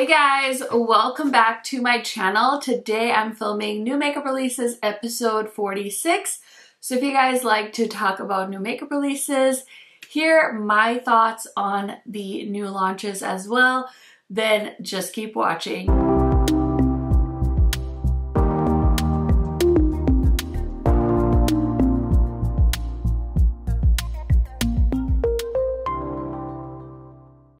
Hey guys, welcome back to my channel. Today I'm filming new makeup releases episode 46. So if you guys like to talk about new makeup releases, hear my thoughts on the new launches as well, then just keep watching.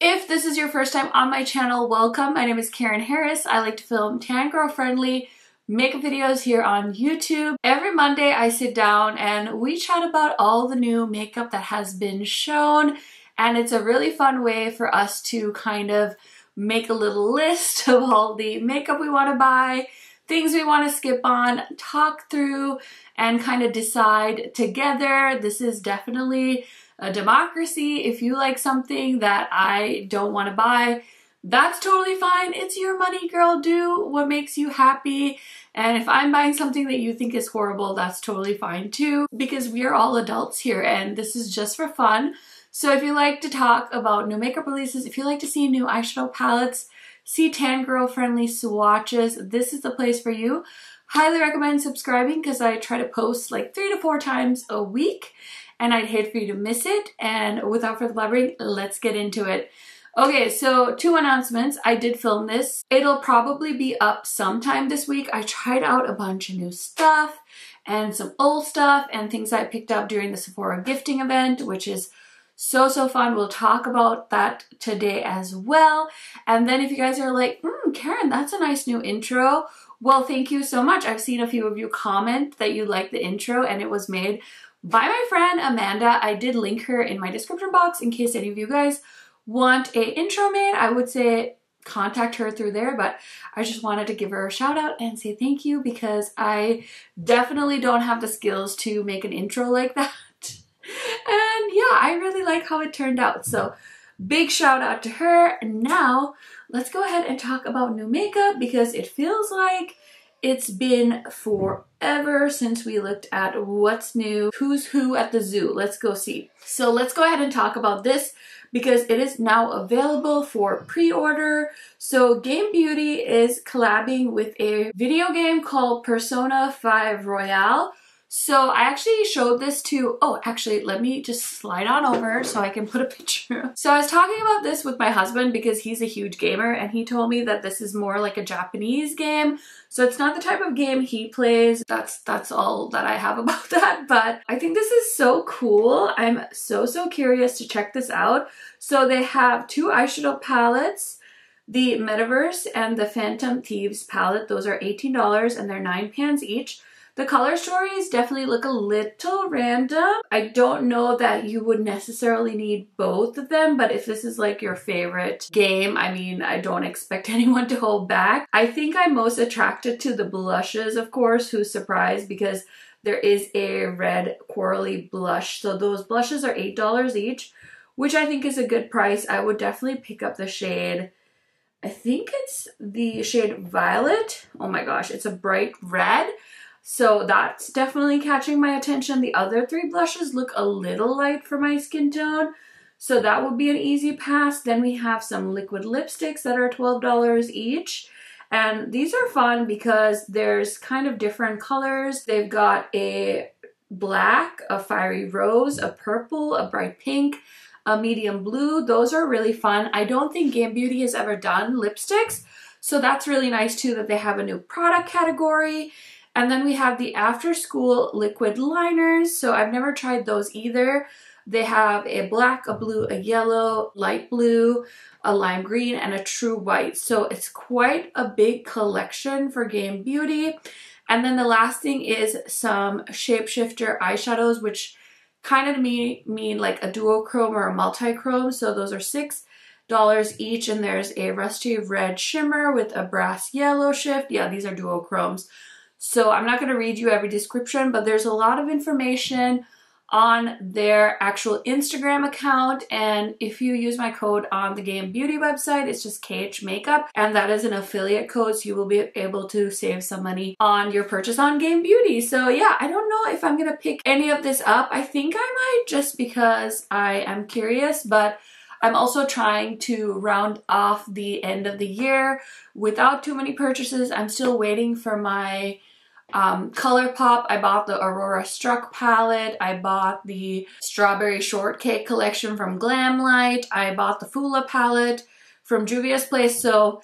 If this is your first time on my channel, welcome. My name is KARENHARRIS. I like to film tan girl friendly makeup videos here on YouTube. Every Monday I sit down and we chat about all the new makeup that has been shown, and it's a really fun way for us to kind of make a little list of all the makeup we want to buy, things we want to skip on, talk through, and kind of decide together. This is definitely a democracy. If you like something that I don't want to buy, that's totally fine. It's your money, girl. Do what makes you happy. And if I'm buying something that you think is horrible, that's totally fine too, because we are all adults here and this is just for fun. So if you like to talk about new makeup releases, if you like to see new eyeshadow palettes, see tan girl friendly swatches, this is the place for you. Highly recommend subscribing because I try to post like 3 to 4 times a week, and I'd hate for you to miss it. And without further blabbering, let's get into it. Okay, so 2 announcements. I did film this. It'll probably be up sometime this week. I tried out a bunch of new stuff and some old stuff and things I picked up during the Sephora gifting event, which is so fun. We'll talk about that today as well. And then if you guys are like, Karen, that's a nice new intro. Well, thank you so much. I've seen a few of you comment that you like the intro, and it was made by my friend Amanda. I did link her in my description box in case any of you guys want a intro made. I would say contact her through there, but I just wanted to give her a shout out and say thank you because I definitely don't have the skills to make an intro like that. And yeah, I really like how it turned out. So big shout out to her. And now let's go ahead and talk about new makeup because it feels like it's been forever since we looked at what's new, who's who at the zoo. Let's go see. So let's go ahead and talk about this because it is now available for pre-order. So Game Beauty is collabing with a video game called Persona 5 Royale. So I actually showed this to, let me just slide on over so I can put a picture. So I was talking about this with my husband because he's a huge gamer and he told me that this is more like a Japanese game. So it's not the type of game he plays. That's all that I have about that. But I think this is so cool. I'm so curious to check this out. So they have 2 eyeshadow palettes, the Metaverse and the Phantom Thieves palette. Those are $18 and they're 9 pans each. The color stories definitely look a little random. I don't know that you would necessarily need both of them, but if this is like your favorite game, I mean, I don't expect anyone to hold back. I think I'm most attracted to the blushes, of course. Who's surprised? Because there is a red corally blush. So those blushes are $8 each, which I think is a good price. I would definitely pick up the shade. I think it's the shade Violet. Oh my gosh, it's a bright red. So that's definitely catching my attention. The other 3 blushes look a little light for my skin tone, so that would be an easy pass. Then we have some liquid lipsticks that are $12 each. And these are fun because there's kind of different colors. They've got a black, a fiery rose, a purple, a bright pink, a medium blue. Those are really fun. I don't think Game Beauty has ever done lipsticks, so that's really nice too that they have a new product category. And then we have the after school liquid liners. So I've never tried those either. They have a black, a blue, a yellow, light blue, a lime green, and a true white. So it's quite a big collection for Game Beauty. And then the last thing is some shapeshifter eyeshadows, which kind of to me mean like a duochrome or a multi-chrome. So those are $6 each. And there's a rusty red shimmer with a brass yellow shift. Yeah, these are duochromes. So I'm not going to read you every description, but there's a lot of information on their actual Instagram account. And if you use my code on the Game Beauty website, it's just KHMAKEUP, and that is an affiliate code, so you will be able to save some money on your purchase on Game Beauty. So yeah, I don't know if I'm going to pick any of this up. I think I might just because I am curious, but I'm also trying to round off the end of the year without too many purchases. I'm still waiting for my ColourPop. I bought the Aurora Struck palette. I bought the Strawberry Shortcake collection from Glamlite. I bought the Fula palette from Juvia's Place. So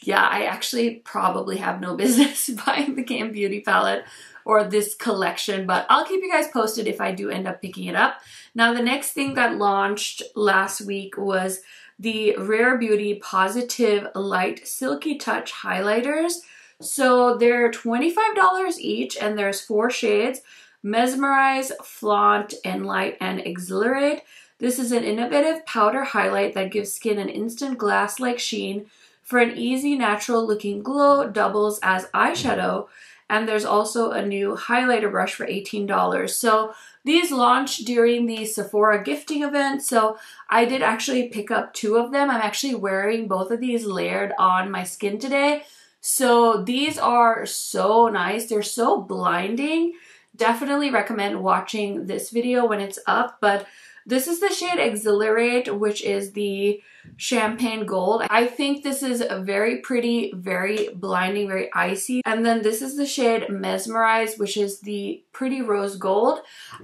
yeah, I actually probably have no business buying the Cam Beauty palette or this collection, but I'll keep you guys posted if I do end up picking it up. Now, the next thing that launched last week was the Rare Beauty Positive Light Silky Touch highlighters. So they're $25 each, and there's 4 shades: Mesmerize, Flaunt, Enlight, and Exhilarate. This is an innovative powder highlight that gives skin an instant glass-like sheen for an easy, natural-looking glow, doubles as eyeshadow, and there's also a new highlighter brush for $18. So these launched during the Sephora gifting event, so I did actually pick up 2 of them. I'm actually wearing both of these layered on my skin today. So these are so nice. They're so blinding. Definitely recommend watching this video when it's up, but this is the shade Exhilarate, which is the champagne gold. I think this is very pretty, very blinding, very icy. And then this is the shade Mesmerize, which is the pretty rose gold.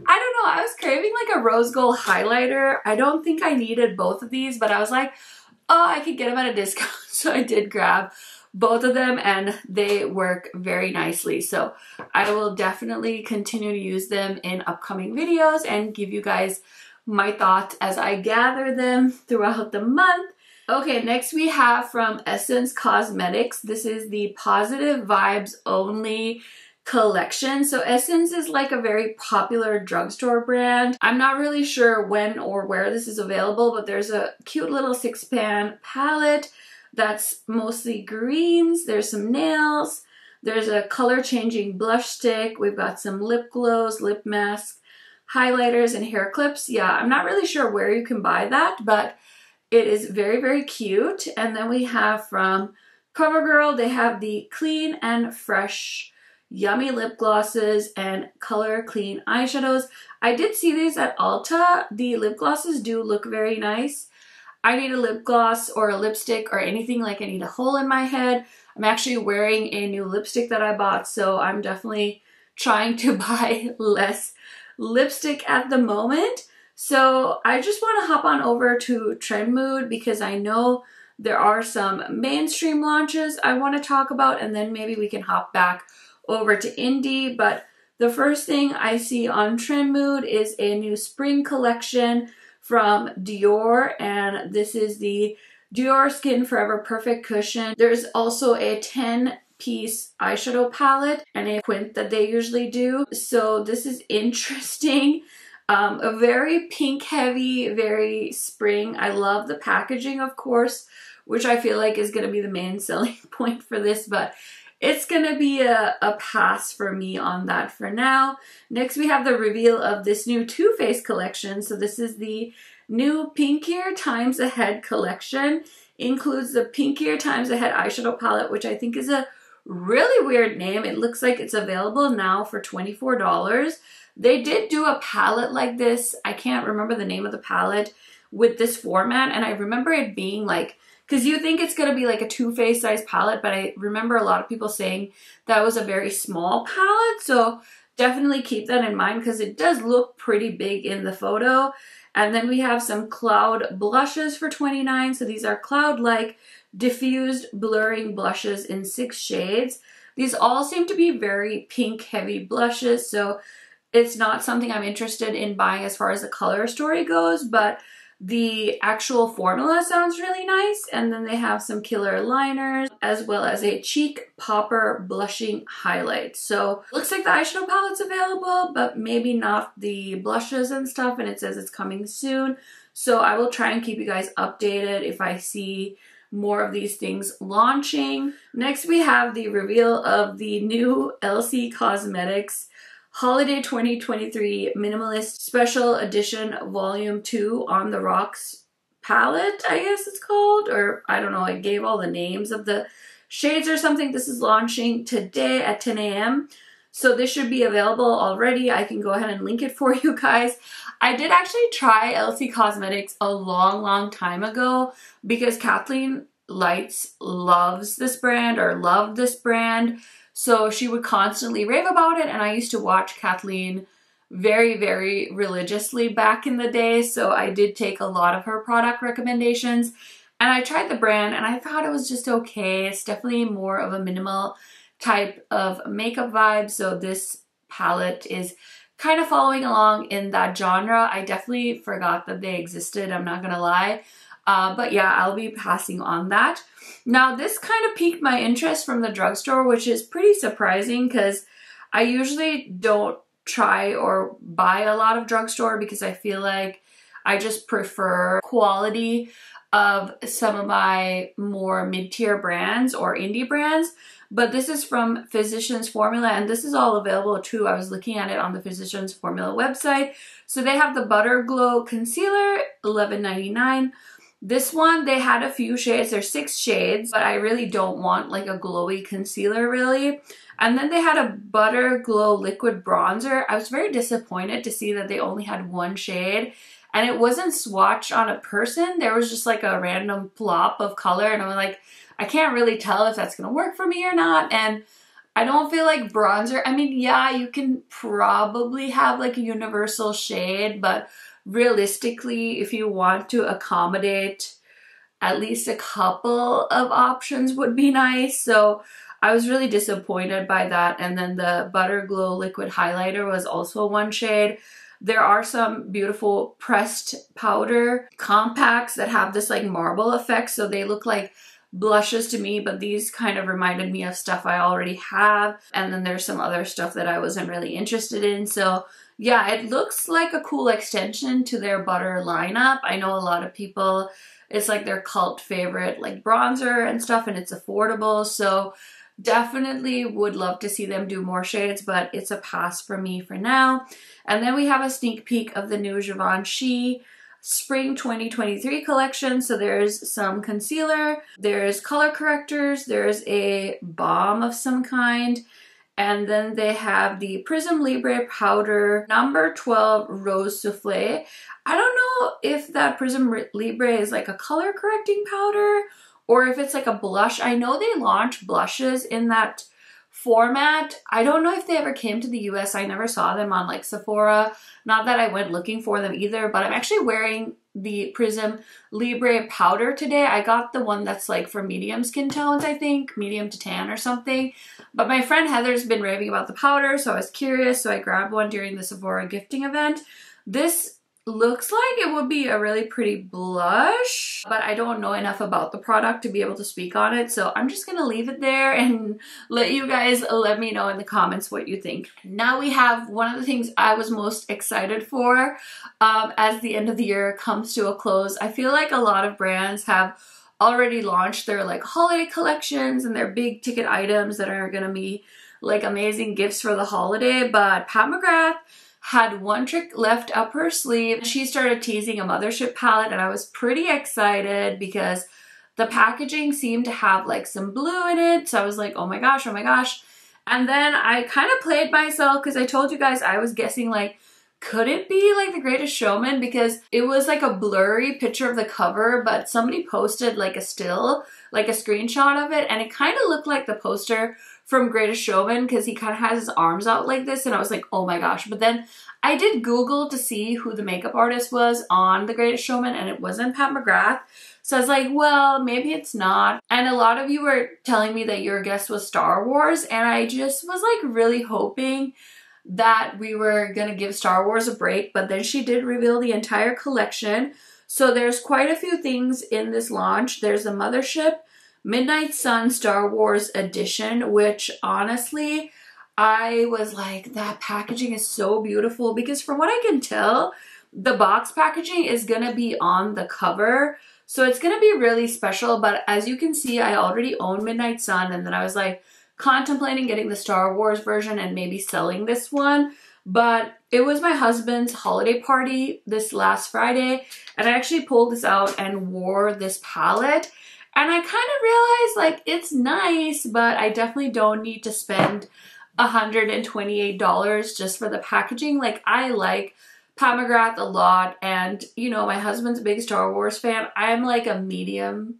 I don't know, I was craving like a rose gold highlighter. I don't think I needed both of these, but I was like, oh, I could get them at a discount. So I did grab both of them, and they work very nicely. So I will definitely continue to use them in upcoming videos and give you guys my thoughts as I gather them throughout the month. Okay, next we have from Essence Cosmetics. This is the Positive Vibes Only collection. So Essence is like a very popular drugstore brand. I'm not really sure when or where this is available, but there's a cute little 6-pan palette that's mostly greens. There's some nails. There's a color changing blush stick. We've got some lip glows, lip masks, highlighters, and hair clips. Yeah, I'm not really sure where you can buy that, but it is very, very cute. And then we have from CoverGirl, they have the Clean and Fresh Yummy Lip Glosses and Color Clean Eyeshadows. I did see these at Ulta. The lip glosses do look very nice. I need a lip gloss or a lipstick or anything like I need a hole in my head. I'm actually wearing a new lipstick that I bought, so I'm definitely trying to buy less lipstick at the moment. So I just want to hop on over to Trend Mood because I know there are some mainstream launches I want to talk about, and then maybe we can hop back over to indie. But the first thing I see on Trend Mood is a new spring collection from Dior, and this is the Dior Skin Forever Perfect Cushion. There's also a 10-piece eyeshadow palette and a quint that they usually do. So this is interesting. A very pink heavy, very spring. I love the packaging, of course, which I feel like is going to be the main selling point for this, but it's going to be a pass for me on that for now. Next, we have the reveal of this new Too Faced collection. So this is the new Pinkier Times Ahead collection. Includes the Pinkier Times Ahead eyeshadow palette, which I think is a really weird name. It looks like it's available now for $24. They did do a palette like this. I can't remember the name of the palette with this format, and I remember it being like, because you think it's going to be like a Too Faced size palette, but I remember a lot of people saying that was a very small palette. So definitely keep that in mind because it does look pretty big in the photo. And then we have some Cloud blushes for $29. So these are Cloud-like diffused blurring blushes in 6 shades. These all seem to be very pink heavy blushes. So it's not something I'm interested in buying as far as the color story goes, but the actual formula sounds really nice. And then they have some killer liners as well as a cheek popper blushing highlight. So looks like the eyeshadow palette's available, but maybe not the blushes and stuff. And it says it's coming soon. So I will try and keep you guys updated if I see more of these things launching. Next, we have the reveal of the new LC Cosmetics Holiday 2023 Minimalist Special Edition Volume 2 On the Rocks palette, I guess it's called, or I don't know, I gave all the names of the shades or something. This is launching today at 10 a.m. So this should be available already. I can go ahead and link it for you guys. I did actually try LC Cosmetics a long time ago because Kathleen Lights loves this brand or loved this brand. So she would constantly rave about it, and I used to watch Kathleen very religiously back in the day. So I did take a lot of her product recommendations, and I tried the brand and I thought it was just okay. It's definitely more of a minimal type of makeup vibe. So this palette is kind of following along in that genre. I definitely forgot that they existed, I'm not gonna lie. But yeah, I'll be passing on that. Now this kind of piqued my interest from the drugstore, which is pretty surprising because I usually don't try or buy a lot of drugstore because I feel like I just prefer quality of some of my more mid-tier brands or indie brands. But this is from Physicians Formula, and this is all available too. I was looking at it on the Physicians Formula website. So they have the Butter Glow Concealer, $11.99. This one, they had a few shades. There's 6 shades, but I really don't want like a glowy concealer really. And then they had a Butter Glow Liquid Bronzer. I was very disappointed to see that they only had 1 shade. And it wasn't swatched on a person. There was just like a random plop of color. And I'm like, I can't really tell if that's going to work for me or not. And I don't feel like bronzer. I mean, yeah, you can probably have like a universal shade. But realistically, if you want to accommodate at least a couple of options would be nice. So I was really disappointed by that. And then the Butter Glow Liquid Highlighter was also 1 shade. There are some beautiful pressed powder compacts that have this like marble effect. So they look like blushes to me, but these kind of reminded me of stuff I already have. And then there's some other stuff that I wasn't really interested in. So yeah, it looks like a cool extension to their butter lineup. I know a lot of people, it's like their cult favorite like bronzer and stuff, and it's affordable. So definitely would love to see them do more shades, but it's a pass for me for now. And then we have a sneak peek of the new Givenchy Spring 2023 collection. So there's some concealer, there's color correctors, there's a balm of some kind, and then they have the Prism Libre Powder number 12 Rose Souffle. I don't know if that Prism Libre is like a color correcting powder or if it's like a blush. I know they launch blushes in that format. I don't know if they ever came to the US. I never saw them on like Sephora. Not that I went looking for them either, but I'm actually wearing the Prism Libre powder today. I got the one that's like for medium skin tones, I think, medium to tan or something. But my friend Heather's been raving about the powder, so I was curious, so I grabbed one during the Sephora gifting event. This looks like it would be a really pretty blush, but I don't know enough about the product to be able to speak on it, so I'm just gonna leave it there and let you guys let me know in the comments what you think. Now we have one of the things I was most excited for as the end of the year comes to a close. I feel like a lot of brands have already launched their like holiday collections and their big ticket items that are gonna be like amazing gifts for the holiday, but Pat McGrath had one trick left up her sleeve. She started teasing a Mothership palette, and I was pretty excited because the packaging seemed to have like some blue in it. So I was like, oh my gosh, oh my gosh. And then I kind of played myself because I told you guys I was guessing like, could it be like The Greatest Showman? Because it was like a blurry picture of the cover, but somebody posted like a still, like a screenshot of it, and it kind of looked like the poster from Greatest Showman because he kind of has his arms out like this, and I was like, oh my gosh. But then I did Google to see who the makeup artist was on The Greatest Showman, and it wasn't Pat McGrath. So I was like, well, maybe it's not. And a lot of you were telling me that your guess was Star Wars, and I just was like really hoping that we were gonna give Star Wars a break, but then she did reveal the entire collection. So there's quite a few things in this launch. There's the Mothership Midnight Sun Star Wars edition, which honestly, I was like, that packaging is so beautiful because from what I can tell, the box packaging is gonna be on the cover. So it's gonna be really special, but as you can see, I already own Midnight Sun, and then I was like contemplating getting the Star Wars version and maybe selling this one. But it was my husband's holiday party this last Friday, and I actually pulled this out and wore this palette. And I kind of realized like it's nice, but I definitely don't need to spend $128 just for the packaging. Like, I like Pat McGrath a lot, and you know, my husband's a big Star Wars fan. I'm like a medium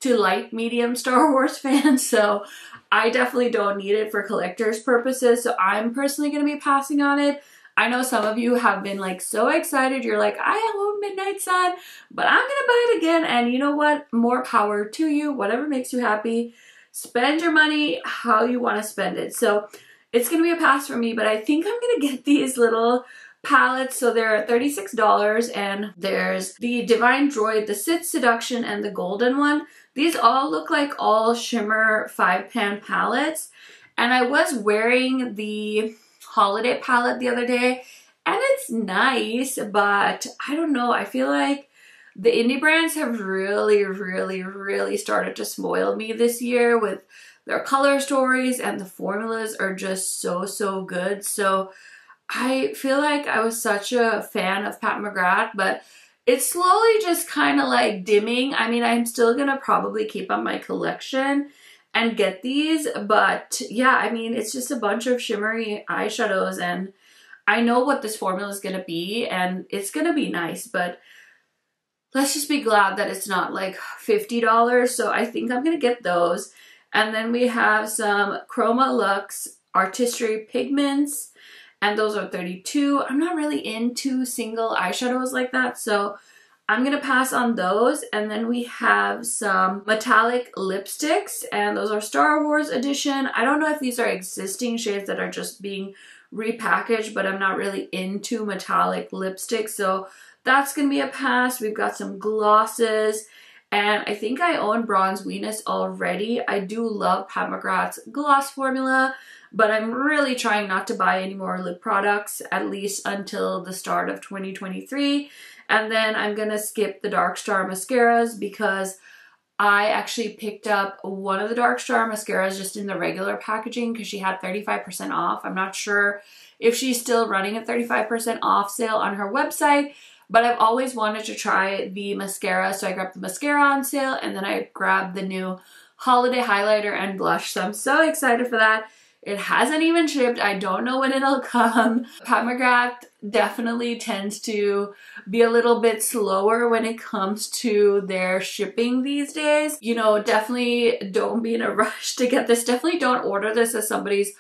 to light medium Star Wars fan, so I definitely don't need it for collector's purposes, so I'm personally going to be passing on it. I know some of you have been like so excited. You're like, I own Midnight Sun, but I'm going to buy it again. And you know what? More power to you. Whatever makes you happy. Spend your money how you want to spend it. So it's going to be a pass for me, but I think I'm going to get these little palettes. So they're $36, and there's the Divine Droid, the Sith Seduction, and the golden one. These all look like all shimmer 5-pan palettes. And I was wearing the holiday palette the other day, and it's nice, but I don't know, I feel like the indie brands have really started to spoil me this year with their color stories, and the formulas are just so good. So I feel like I was such a fan of Pat McGrath, but it's slowly just kind of like dimming. I mean, I'm still gonna probably keep on my collection and get these, but yeah, I mean, it's just a bunch of shimmery eyeshadows, and I know what this formula is gonna be, and it's gonna be nice, but let's just be glad that it's not like $50. So I think I'm gonna get those. And then we have some Chroma Luxe Artistry pigments, and those are $32. I'm not really into single eyeshadows like that, so I'm gonna pass on those. And then we have some metallic lipsticks, and those are Star Wars edition. I don't know if these are existing shades that are just being repackaged, but I'm not really into metallic lipsticks, so that's gonna be a pass. We've got some glosses, and I think I own Bronze Venus already. I do love Pat McGrath's gloss formula, but I'm really trying not to buy any more lip products, at least until the start of 2023. And then I'm gonna skip the Dark Star mascaras because I actually picked up one of the Dark Star mascaras just in the regular packaging because she had 35% off. I'm not sure if she's still running a 35% off sale on her website, but I've always wanted to try the mascara, so I grabbed the mascara on sale, and then I grabbed the new holiday highlighter and blush. So I'm so excited for that. It hasn't even shipped. I don't know when it'll come. Pat McGrath definitely tends to be a little bit slower when it comes to their shipping these days. You know, definitely don't be in a rush to get this. Definitely don't order this as somebody's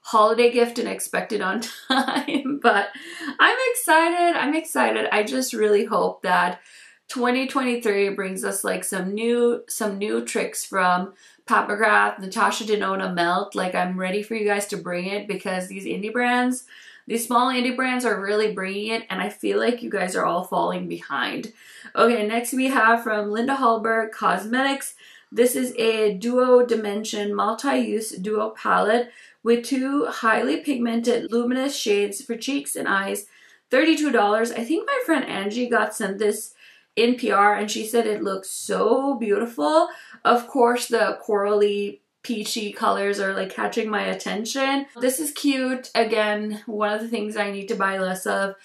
holiday gift and expect it on time. But I'm excited. I just really hope that 2023 brings us like some new tricks from Pat McGrath, Natasha Denona Melt. Like, I'm ready for you guys to bring it, because these indie brands, these small indie brands are really bringing it, and I feel like you guys are all falling behind. Okay, next we have from Linda Hallberg Cosmetics. This is a duo dimension multi-use duo palette with 2 highly pigmented luminous shades for cheeks and eyes. $32. I think my friend Angie got sent this in PR, and she said it looks so beautiful. Of course, the corally peachy colors are like catching my attention. This is cute. Again, one of the things I need to buy less of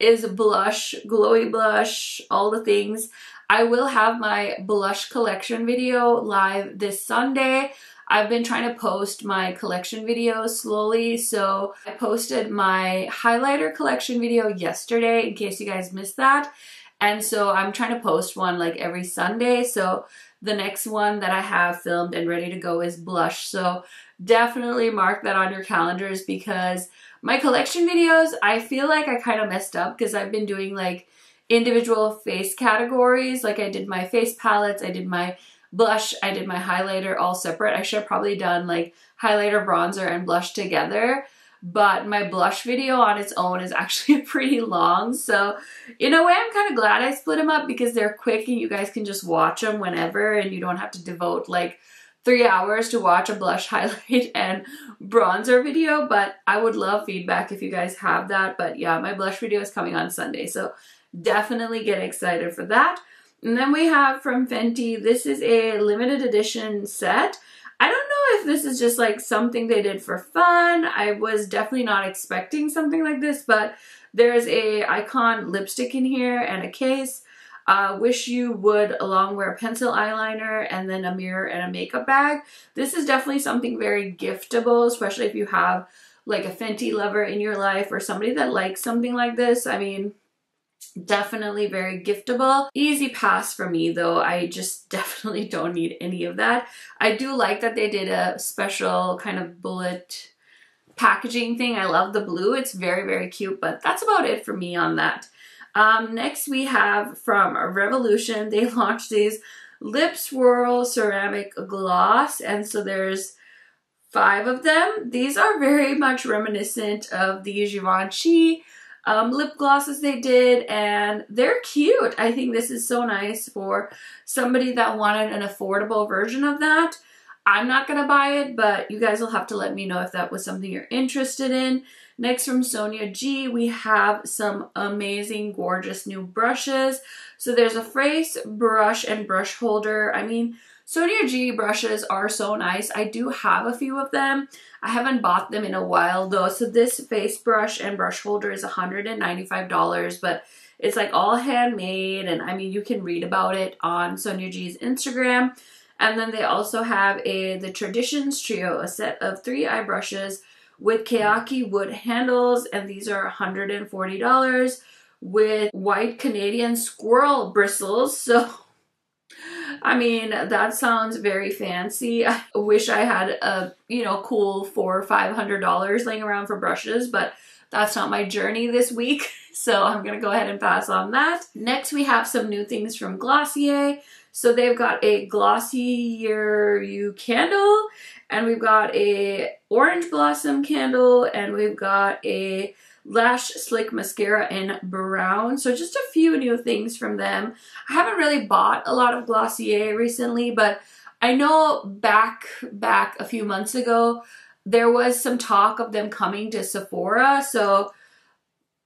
is blush, glowy blush, all the things. I will have my blush collection video live this Sunday. I've been trying to post my collection videos slowly, so I posted my highlighter collection video yesterday in case you guys missed that. And so I'm trying to post one like every Sunday. So the next one that I have filmed and ready to go is blush. So definitely mark that on your calendars, because my collection videos, I feel like I kind of messed up because I've been doing like individual face categories. Like, I did my face palettes, I did my blush, I did my highlighter all separate. I should have probably done like highlighter, bronzer, and blush together. But my blush video on its own is actually pretty long. So in a way, I'm kind of glad I split them up, because they're quick and you guys can just watch them whenever, and you don't have to devote like 3 hours to watch a blush, highlight, and bronzer video. But I would love feedback if you guys have that. But yeah, my blush video is coming on Sunday, so definitely get excited for that. And then we have from Fenty, this is a limited edition set. I don't know if this is just like something they did for fun. I was definitely not expecting something like this, but there's a icon lipstick in here and a case. Wish You Would along wear a pencil eyeliner, and then a mirror and a makeup bag. This is definitely something very giftable, especially if you have like a Fenty lover in your life or somebody that likes something like this, I mean, definitely very giftable. Easy pass for me though. I just definitely don't need any of that. I do like that they did a special kind of bullet packaging thing. I love the blue. It's very, very cute, but that's about it for me on that. Next we have from Revolution. They launched these Lip Swirl ceramic gloss, and so there's 5 of them. These are very much reminiscent of the Givenchy lip glosses they did, and they're cute. I think this is so nice for somebody that wanted an affordable version of that. I'm not gonna buy it, but you guys will have to let me know if that was something you're interested in. Next from Sonia G, we have some amazing, gorgeous new brushes. So there's a face brush and brush holder. I mean, Sonia G brushes are so nice. I do have a few of them. I haven't bought them in a while though. So this face brush and brush holder is $195, but it's like all handmade, and I mean, you can read about it on Sonia G's Instagram. And then they also have the Traditions Trio, a set of 3 eye brushes with keyaki wood handles, and these are $140 with white Canadian squirrel bristles. So I mean, that sounds very fancy. I wish I had a, you know, cool $400 or $500 laying around for brushes, but that's not my journey this week. So I'm gonna go ahead and pass on that. Next, we have some new things from Glossier. So they've got a Glossier You candle, and we've got a Orange Blossom candle, and we've got a Lash Slick Mascara in brown. So just a few new things from them. I haven't really bought a lot of Glossier recently, but I know back a few months ago, there was some talk of them coming to Sephora. So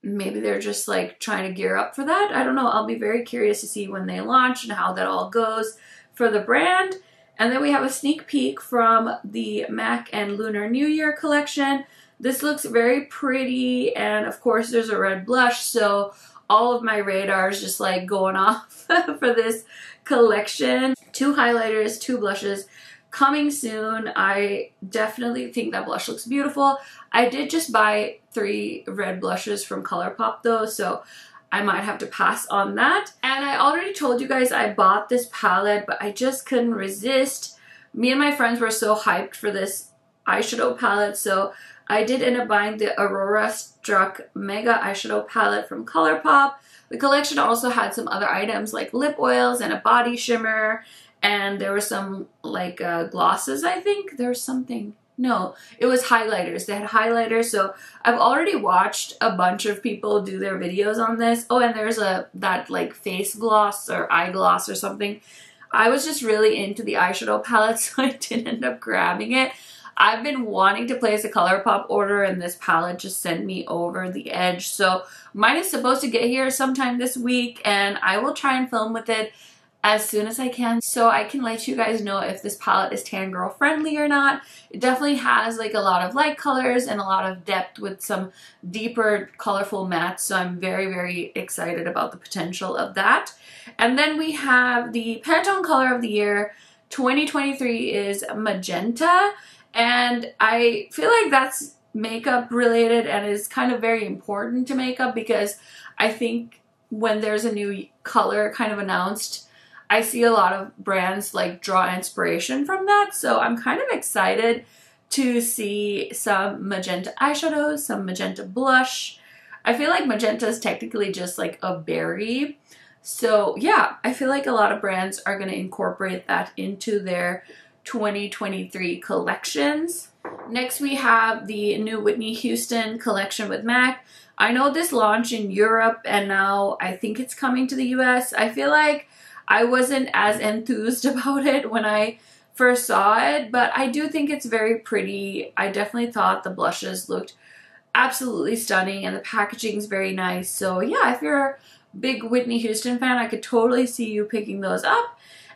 maybe they're just like trying to gear up for that. I don't know. I'll be very curious to see when they launch and how that all goes for the brand. And then we have a sneak peek from the MAC and Lunar New Year collection. This looks very pretty, and of course there's a red blush, so all of my radar is just like going off for this collection. 2 highlighters, 2 blushes coming soon. I definitely think that blush looks beautiful. I did just buy 3 red blushes from ColourPop though, so I might have to pass on that. And I already told you guys I bought this palette, but I just couldn't resist. Me and my friends were so hyped for this eyeshadow palette, so I did end up buying the Aurora Struck Mega Eyeshadow Palette from ColourPop. The collection also had some other items like lip oils and a body shimmer, and there were some like glosses, I think. There was something. No, it was highlighters. They had highlighters, so I've already watched a bunch of people do their videos on this. Oh, and there's that like face gloss or eye gloss or something. I was just really into the eyeshadow palette, so I didn't end up grabbing it. I've been wanting to place a ColourPop order, and this palette just sent me over the edge. So mine is supposed to get here sometime this week, and I will try and film with it as soon as I can, so I can let you guys know if this palette is tan girl friendly or not. It definitely has like a lot of light colors and a lot of depth with some deeper colorful mattes, so I'm very, very excited about the potential of that. And then we have the Pantone color of the year 2023 is magenta. And I feel like that's makeup related and is kind of very important to makeup, because I think when there's a new color kind of announced, I see a lot of brands like draw inspiration from that. So I'm kind of excited to see some magenta eyeshadows, some magenta blush. I feel like magenta is technically just like a berry. So yeah, I feel like a lot of brands are going to incorporate that into their 2023 collections. Next we have the new Whitney Houston collection with MAC. I know this launched in Europe and now I think it's coming to the US. I feel like I wasn't as enthused about it when I first saw it, but I do think it's very pretty. I definitely thought the blushes looked absolutely stunning and the packaging is very nice. So yeah, if you're a big Whitney Houston fan, I could totally see you picking those up.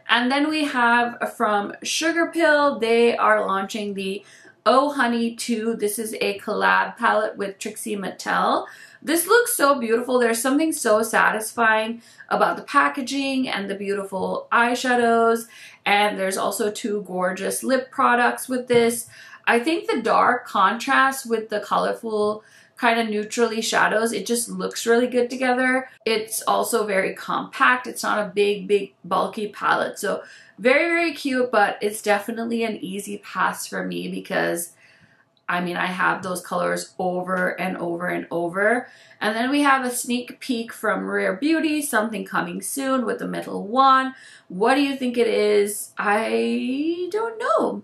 And then we have from Sugarpill, they are launching the Oh Honey 2. This is a collab palette with Trixie Mattel. This looks so beautiful. There's something so satisfying about the packaging and the beautiful eyeshadows. And there's also 2 gorgeous lip products with this. I think the dark contrast with the colorful kind of neutrally shadows, it just looks really good together. It's also very compact. It's not a big bulky palette, so very cute, but it's definitely an easy pass for me because I mean, I have those colors over and over and over. And then we have a sneak peek from Rare Beauty, something coming soon with the metal wand. What do you think it is? I don't know.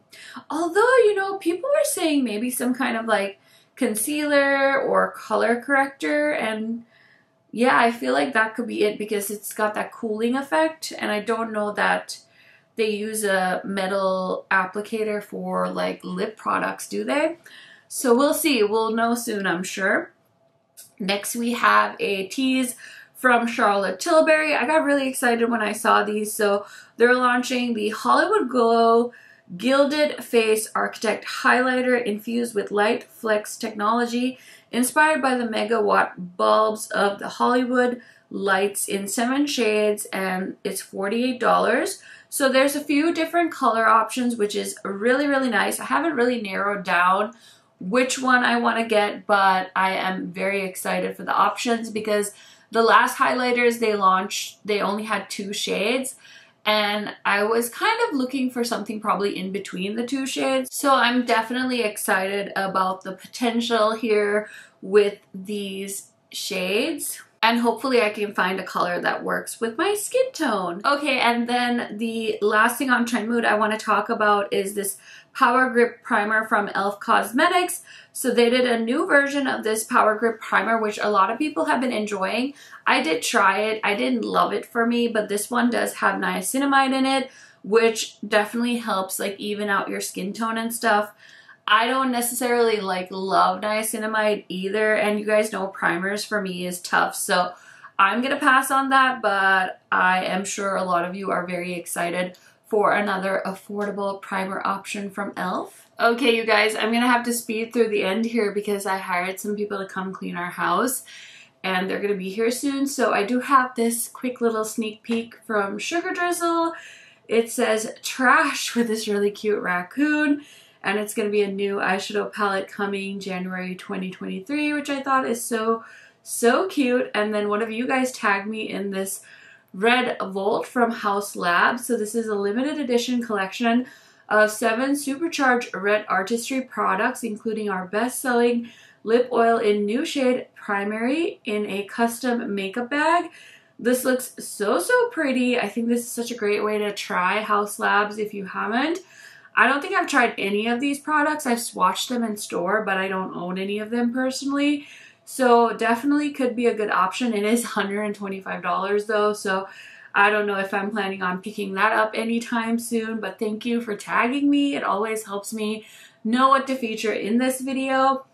Although, you know, people are saying maybe some kind of like concealer or color corrector, and yeah, I feel like that could be it because it's got that cooling effect, and I don't know that they use a metal applicator for like lip products, do they? So we'll see. We'll know soon, I'm sure. Next we have a tease from Charlotte Tilbury. I got really excited when I saw these. So they're launching the Hollywood Glow Gilded Face Architect Highlighter infused with light flex technology, inspired by the megawatt bulbs of the Hollywood lights in 7 shades, and it's $48. So there's a few different color options, which is really nice. I haven't really narrowed down which one I want to get, but I am very excited for the options because the last highlighters they launched, they only had 2 shades. And I was kind of looking for something probably in between the 2 shades. So I'm definitely excited about the potential here with these shades. And hopefully I can find a color that works with my skin tone. Okay, and then the last thing on Trend Mood I want to talk about is this Power Grip Primer from e.l.f. Cosmetics. So they did a new version of this Power Grip Primer, which a lot of people have been enjoying. I did try it. I didn't love it for me, but this one does have niacinamide in it, which definitely helps like even out your skin tone and stuff. I don't necessarily like love niacinamide either, and you guys know primers for me is tough, so I'm gonna pass on that, but I am sure a lot of you are very excited for another affordable primer option from e.l.f. Okay, you guys, I'm gonna have to speed through the end here because I hired some people to come clean our house and they're gonna be here soon. So I do have this quick little sneak peek from SugarDrizzle. It says trash with this really cute raccoon, and it's gonna be a new eyeshadow palette coming January 2023, which I thought is so cute. And then one of you guys tagged me in this Red Volt from House Lab. So this is a limited edition collection of 7 supercharged red artistry products, including our best-selling lip oil in new shade Primary in a custom makeup bag. This looks so pretty. I think this is such a great way to try House Labs if you haven't. I don't think I've tried any of these products. I've swatched them in store, but I don't own any of them personally. So definitely could be a good option. It is $125 though, so I don't know if I'm planning on picking that up anytime soon, but thank you for tagging me. It always helps me know what to feature in this video.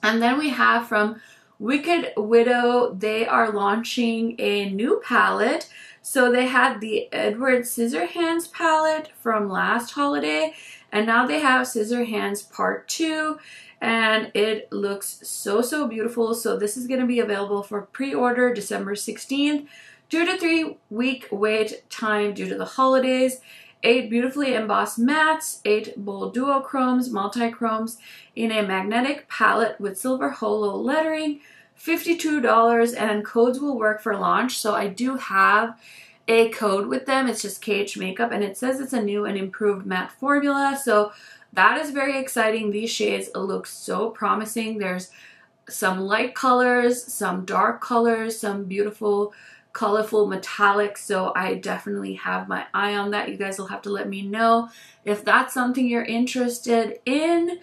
And then we have from Wicked Widow, they are launching a new palette. So they had the Edward Scissorhands palette from last holiday, and now they have Scissorhands Part 2, and it looks so beautiful. So this is going to be available for pre-order December 16th. 2 to 3 week wait time due to the holidays. 8 beautifully embossed mattes, 8 bold duochromes, multi-chromes in a magnetic palette with silver holo lettering. $52, and codes will work for launch. So I do have a code with them. It's just KHMAKEUP, and it says it's a new and improved matte formula. So that is very exciting. These shades look so promising. There's some light colors, some dark colors, some beautiful colorful metallics. So I definitely have my eye on that. You guys will have to let me know if that's something you're interested in.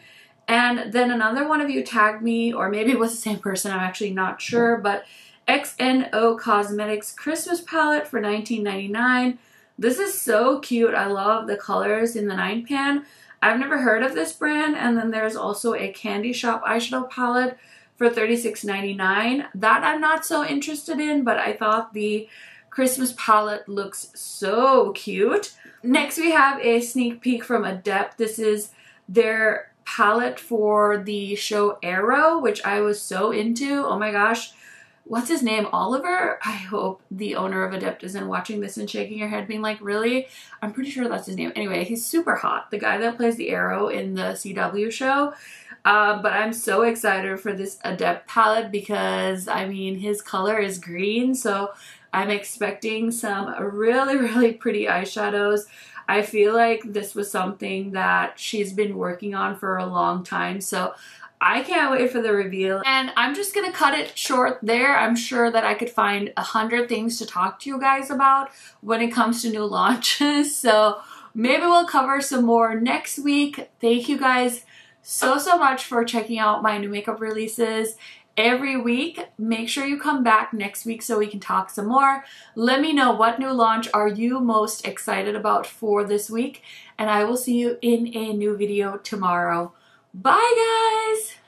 And then another one of you tagged me, or maybe it was the same person, I'm actually not sure, but XNO Cosmetics Christmas palette for $19.99. This is so cute. I love the colors in the 9 pan. I've never heard of this brand. And then there's also a Candy Shop eyeshadow palette for $36.99. That I'm not so interested in, but I thought the Christmas palette looks so cute. Next we have a sneak peek from Adept. This is their palette for the show Arrow, which I was so into. Oh my gosh, what's his name, Oliver? I hope the owner of Adept isn't watching this and shaking her head being like, really? I'm pretty sure that's his name. Anyway, he's super hot. The guy that plays the Arrow in the CW show. But I'm so excited for this Adept palette because, I mean, his color is green, so I'm expecting some really, really pretty eyeshadows. I feel like this was something that she's been working on for a long time, so I can't wait for the reveal. And I'm just gonna cut it short there. I'm sure that I could find 100 things to talk to you guys about when it comes to new launches, so maybe we'll cover some more next week. Thank you guys so much for checking out my new makeup releases every week. Make sure you come back next week so we can talk some more. Let me know, what new launch are you most excited about for this week, and I will see you in a new video tomorrow. Bye guys!